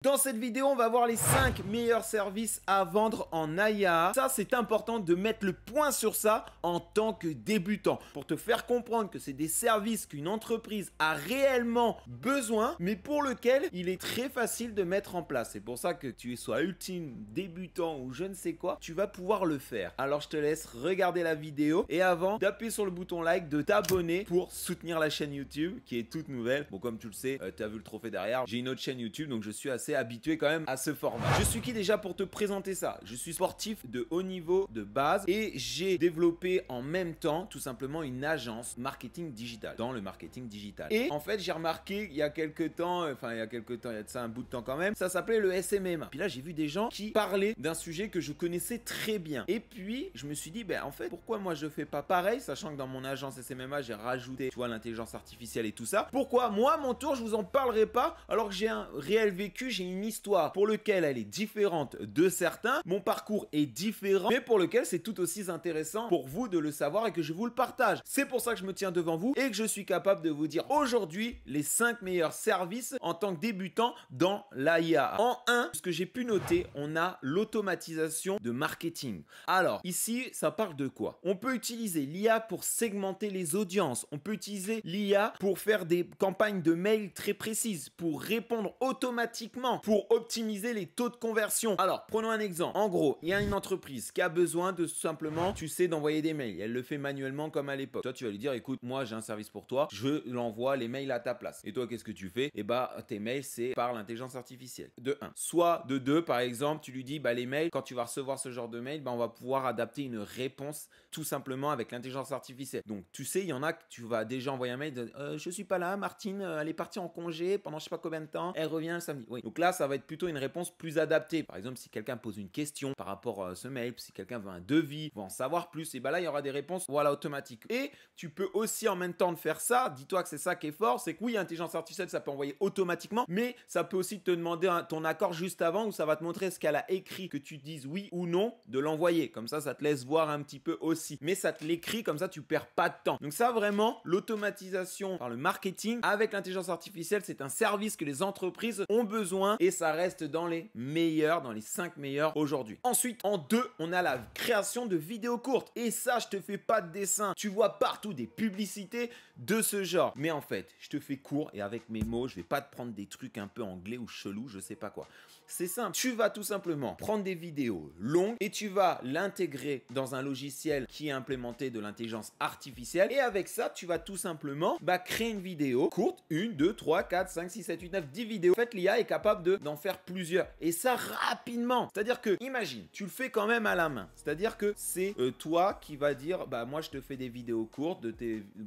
Dans cette vidéo, on va voir les 5 meilleurs services à vendre en AIA. Ça, c'est important de mettre le point sur ça en tant que débutant pour te faire comprendre que c'est des services qu'une entreprise a réellement besoin, mais pour lequel il est très facile de mettre en place. C'est pour ça que tu sois ultime, débutant ou je ne sais quoi, tu vas pouvoir le faire. Alors, je te laisse regarder la vidéo et avant d'appuyer sur le bouton like, de t'abonner pour soutenir la chaîne YouTube qui est toute nouvelle. Bon, comme tu le sais, tu as vu le trophée derrière. J'ai une autre chaîne YouTube, donc je suis assez habitué quand même à ce format. Je suis qui déjà pour te présenter ça? Je suis sportif de haut niveau de base et j'ai développé en même temps tout simplement une agence marketing digital, dans le marketing digital. Et en fait, j'ai remarqué il y a quelques temps, il y a de ça un bout de temps quand même, ça s'appelait le SMMA. Puis là, j'ai vu des gens qui parlaient d'un sujet que je connaissais très bien. Et puis, je me suis dit, ben en fait, pourquoi moi je fais pas pareil, sachant que dans mon agence SMMA, j'ai rajouté, tu vois, l'intelligence artificielle et tout ça. Pourquoi moi, à mon tour, je vous en parlerai pas alors que j'ai un réel vécu, j'ai une histoire pour lequel elle est différente de certains, mon parcours est différent, mais pour lequel c'est tout aussi intéressant pour vous de le savoir et que je vous le partage. C'est pour ça que je me tiens devant vous et que je suis capable de vous dire aujourd'hui les 5 meilleurs services en tant que débutant dans l'AIA. En 1, ce que j'ai pu noter, on a l'automatisation de marketing. Alors, ici, ça parle de quoi? On peut utiliser l'IA pour segmenter les audiences, on peut utiliser l'IA pour faire des campagnes de mails très précises, pour répondre automatiquement, pour optimiser les taux de conversion. Alors, prenons un exemple. En gros, il y a une entreprise qui a besoin de simplement, tu sais, d'envoyer des mails. Elle le fait manuellement comme à l'époque. Toi, tu vas lui dire, écoute, moi, j'ai un service pour toi. Je l'envoie les mails à ta place. Et toi, qu'est-ce que tu fais? Eh bah, tes mails, c'est par l'intelligence artificielle. De 1. Soit de 2, par exemple, tu lui dis, bah, les mails, quand tu vas recevoir ce genre de mail, bah, on va pouvoir adapter une réponse tout simplement avec l'intelligence artificielle. Donc, tu sais, il y en a que tu vas déjà envoyer un mail de, je suis pas là, Martine, elle est partie en congé pendant je sais pas combien de temps. Elle revient le samedi. Oui. Donc là, ça va être plutôt une réponse plus adaptée. Par exemple, si quelqu'un pose une question par rapport à ce mail, si quelqu'un veut un devis, veut en savoir plus, et bah là, il y aura des réponses, voilà, automatiques. Et tu peux aussi en même temps de faire ça, dis-toi que c'est ça qui est fort, c'est que oui, l'intelligence artificielle, ça peut envoyer automatiquement, mais ça peut aussi te demander ton accord juste avant où ça va te montrer ce qu'elle a écrit, que tu dises oui ou non de l'envoyer. Comme ça te laisse voir un petit peu aussi. Mais ça te l'écrit, comme ça, tu perds pas de temps. Donc ça, vraiment, l'automatisation par le marketing avec l'intelligence artificielle, c'est un service que les entreprises ont besoin et ça reste dans les meilleurs, dans les 5 meilleurs aujourd'hui. Ensuite, en 2, on a la création de vidéos courtes. Et ça, je te fais pas de dessin. Tu vois partout des publicités de ce genre. Mais en fait, je te fais court et avec mes mots, je vais pas te prendre des trucs un peu anglais ou chelous, je sais pas quoi. C'est simple. Tu vas tout simplement prendre des vidéos longues et tu vas l'intégrer dans un logiciel qui est implémenté de l'intelligence artificielle. Et avec ça, tu vas tout simplement créer une vidéo courte. 1, 2, 3, 4, 5, 6, 7, 8, 9, 10 vidéos. En fait, l'IA est capable d'en faire plusieurs. Et ça rapidement. C'est-à-dire que, imagine, tu le fais quand même à la main. C'est-à-dire que c'est toi qui va dire, bah moi je te fais des vidéos courtes,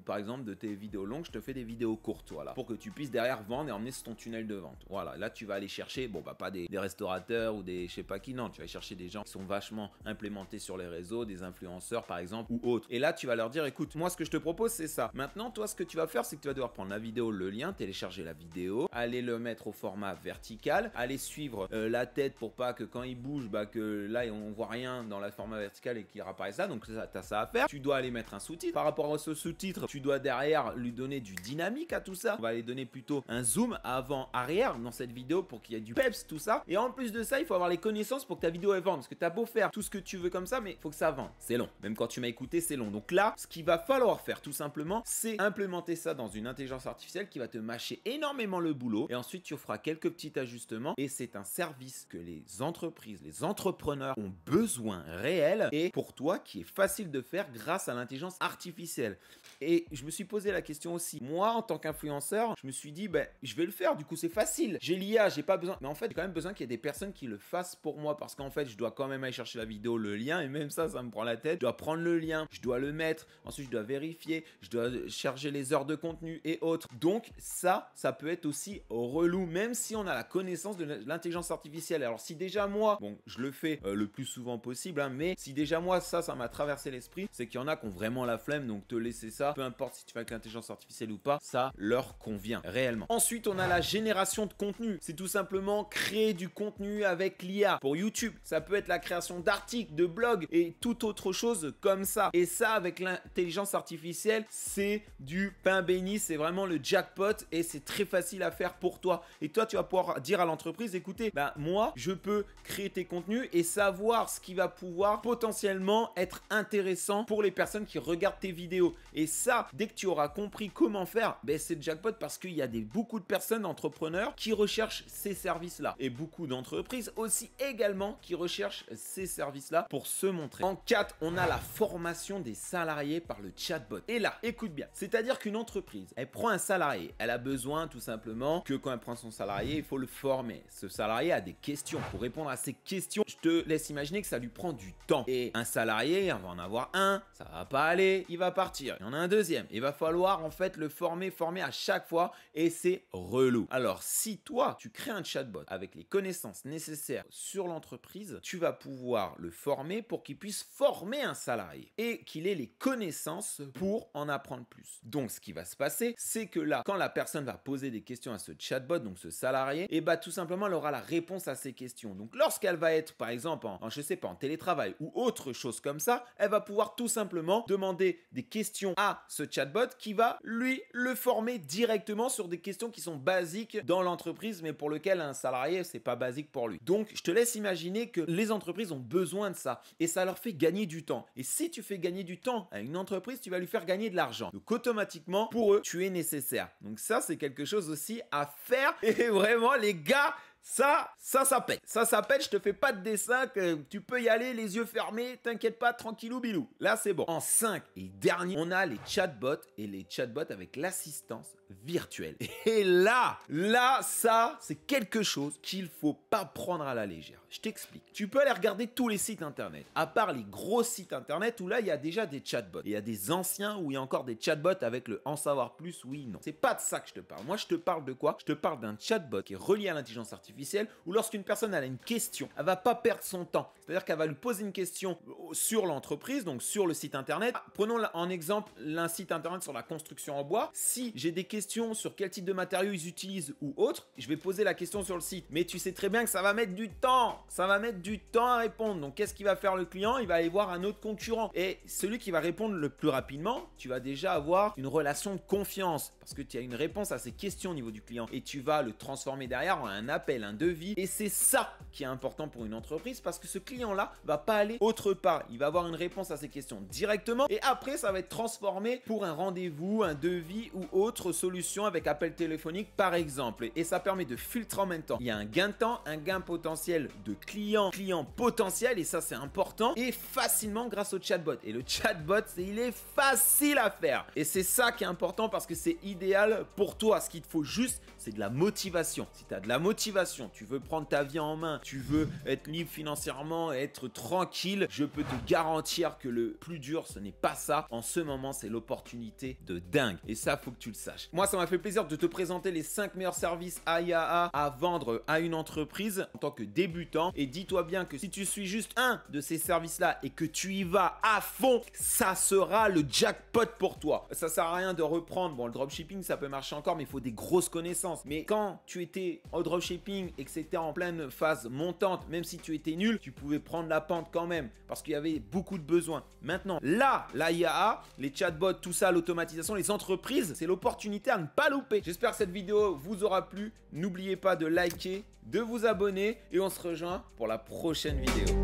par exemple de tes vidéos longues, je te fais des vidéos courtes, voilà. Pour que tu puisses derrière vendre et emmener sur ton tunnel de vente. Voilà, là tu vas aller chercher, bon bah pas des restaurateurs ou des je sais pas qui, non, tu vas chercher des gens qui sont vachement implémentés sur les réseaux, des influenceurs par exemple ou autres. Et là tu vas leur dire, écoute, moi ce que je te propose c'est ça. Maintenant toi ce que tu vas faire c'est que tu vas devoir prendre la vidéo, le lien, télécharger la vidéo, aller le mettre au format vertical, aller suivre la tête pour pas que quand il bouge, que là on voit rien dans la format vertical et qu'il réapparaisse ça. Donc ça, t'as ça à faire. Tu dois aller mettre un sous-titre. Par rapport à ce sous-titre, tu dois derrière lui donner du dynamique à tout ça. On va aller donner plutôt un zoom avant-arrière dans cette vidéo pour qu'il y ait du peps, tout ça. Et en plus de ça, il faut avoir les connaissances pour que ta vidéo elle vende. Parce que t'as beau faire tout ce que tu veux comme ça, mais il faut que ça vende. C'est long. Même quand tu m'as écouté, c'est long. Donc là, ce qu'il va falloir faire tout simplement, c'est implémenter ça dans une intelligence artificielle qui va te mâcher énormément le boulot. Et ensuite, tu feras quelques petits ajustements. Et c'est un service que les entreprises, les entrepreneurs ont besoin réel. Et pour toi, qui est facile de faire grâce à l'intelligence artificielle. Et je me suis posé la question aussi. Moi, en tant qu'influenceur, je me suis dit, je vais le faire. Du coup, c'est facile. J'ai l'IA, j'ai pas besoin. Mais en fait, j'ai quand même besoin qu'il y ait des personnes qui le fassent pour moi. Parce qu'en fait, je dois quand même aller chercher la vidéo, le lien. Et même ça me prend la tête. Je dois prendre le lien, je dois le mettre. Ensuite, je dois vérifier. Je dois charger les heures de contenu et autres. Donc, ça peut être aussi relou. Même si on a la connaissance de l'intelligence artificielle. Alors, si déjà moi, bon, je le fais le plus souvent possible. Hein, mais si déjà moi, ça m'a traversé l'esprit. C'est qu'il y en a qui ont vraiment la flemme. Donc, te laisser ça. Peu importe si tu fais avec l'intelligence artificielle ou pas. Ça leur convient réellement. Ensuite, on a la génération de contenu. C'est tout simplement créer du contenu avec l'IA. Pour YouTube, ça peut être la création d'articles, de blogs et toute autre chose comme ça. Et ça, avec l'intelligence artificielle, c'est du pain béni. C'est vraiment le jackpot et c'est très facile à faire pour toi. Et toi, tu vas pouvoir dire à l'entreprise, écoutez, moi, je peux créer tes contenus et savoir ce qui va pouvoir potentiellement être intéressant pour les personnes qui regardent tes vidéos. Et ça, dès que tu auras compris comment faire, c'est jackpot parce qu'il y a beaucoup de personnes, entrepreneurs, qui recherchent ces services-là. Et beaucoup d'entreprises aussi également qui recherchent ces services-là pour se montrer. En 4, on a la formation des salariés par le chatbot. Et là, écoute bien, c'est-à-dire qu'une entreprise, elle prend un salarié, elle a besoin tout simplement que quand elle prend son salarié, il faut le former. Ce salarié a des questions. Pour répondre à ces questions, je te laisse imaginer que ça lui prend du temps. Et un salarié, il va en avoir un, ça va pas aller, il va partir. Il y en a un deuxième. Il va falloir en fait le former à chaque fois et c'est relou. Alors si toi, tu crées un chatbot avec les connaissances nécessaires sur l'entreprise, tu vas pouvoir le former pour qu'il puisse former un salarié et qu'il ait les connaissances pour en apprendre plus. Donc ce qui va se passer, c'est que là, quand la personne va poser des questions à ce chatbot, donc ce salarié, et tout simplement elle aura la réponse à ces questions. Donc lorsqu'elle va être par exemple en télétravail ou autre chose comme ça, elle va pouvoir tout simplement demander des questions à ce chatbot qui va lui le former directement sur des questions qui sont basiques dans l'entreprise, mais pour lequel un salarié, c'est pas basique pour lui. Donc, je te laisse imaginer que les entreprises ont besoin de ça et ça leur fait gagner du temps. Et si tu fais gagner du temps à une entreprise, tu vas lui faire gagner de l'argent. Donc, automatiquement, pour eux, tu es nécessaire. Donc, ça, c'est quelque chose aussi à faire. Et vraiment, les gars, ça pète. Ça pète, je te fais pas de dessin, que tu peux y aller les yeux fermés, t'inquiète pas, tranquillou bilou. Là, c'est bon. En 5 et dernier, on a les chatbots et les chatbots avec l'assistance virtuelle. Et là, ça, c'est quelque chose qu'il faut pas prendre à la légère. Je t'explique. Tu peux aller regarder tous les sites internet, à part les gros sites internet où là, il y a déjà des chatbots. Et il y a des anciens où il y a encore des chatbots avec le en savoir plus, oui, non. C'est pas de ça que je te parle. Moi, je te parle de quoi? Je te parle d'un chatbot qui est relié à l'intelligence artificielle où lorsqu'une personne elle a une question, elle va pas perdre son temps. C'est-à-dire qu'elle va lui poser une question sur l'entreprise, donc sur le site internet. Prenons en exemple un site internet sur la construction en bois. Si j'ai des questions sur quel type de matériaux ils utilisent ou autre, je vais poser la question sur le site. Mais tu sais très bien que ça va mettre du temps. Ça va mettre du temps à répondre. Donc, qu'est-ce qu'il va faire le client? Il va aller voir un autre concurrent. Et celui qui va répondre le plus rapidement, tu vas déjà avoir une relation de confiance parce que tu as une réponse à ces questions au niveau du client et tu vas le transformer derrière en un appel, un devis. Et c'est ça qui est important pour une entreprise parce que ce client-là va pas aller autre part. Il va avoir une réponse à ces questions directement et après, ça va être transformé pour un rendez-vous, un devis ou autre solution avec appel téléphonique par exemple. Et ça permet de filtrer en même temps. Il y a un gain de temps, un gain potentiel de client potentiel et ça c'est important et facilement grâce au chatbot. Et le chatbot, il est facile à faire. Et c'est ça qui est important parce que c'est idéal pour toi. Ce qu'il te faut juste, c'est de la motivation. Si tu as de la motivation, tu veux prendre ta vie en main, tu veux être libre financièrement, être tranquille, je peux te garantir que le plus dur, ce n'est pas ça. En ce moment, c'est l'opportunité de dingue. Et ça, faut que tu le saches. Moi, ça m'a fait plaisir de te présenter les 5 meilleurs services AIAA à vendre à une entreprise en tant que débutant. Et dis-toi bien que si tu suis juste un de ces services-là et que tu y vas à fond, ça sera le jackpot pour toi. Ça sert à rien de reprendre. Bon, le dropshipping, ça peut marcher encore, mais il faut des grosses connaissances. Mais quand tu étais au dropshipping et que c'était en pleine phase montante, même si tu étais nul, tu pouvais prendre la pente quand même parce qu'il y avait beaucoup de besoins. Maintenant, là, l'AIAA, les chatbots, tout ça, l'automatisation, les entreprises, c'est l'opportunité à ne pas louper. J'espère que cette vidéo vous aura plu. N'oubliez pas de liker, de vous abonner et on se rejoint pour la prochaine vidéo.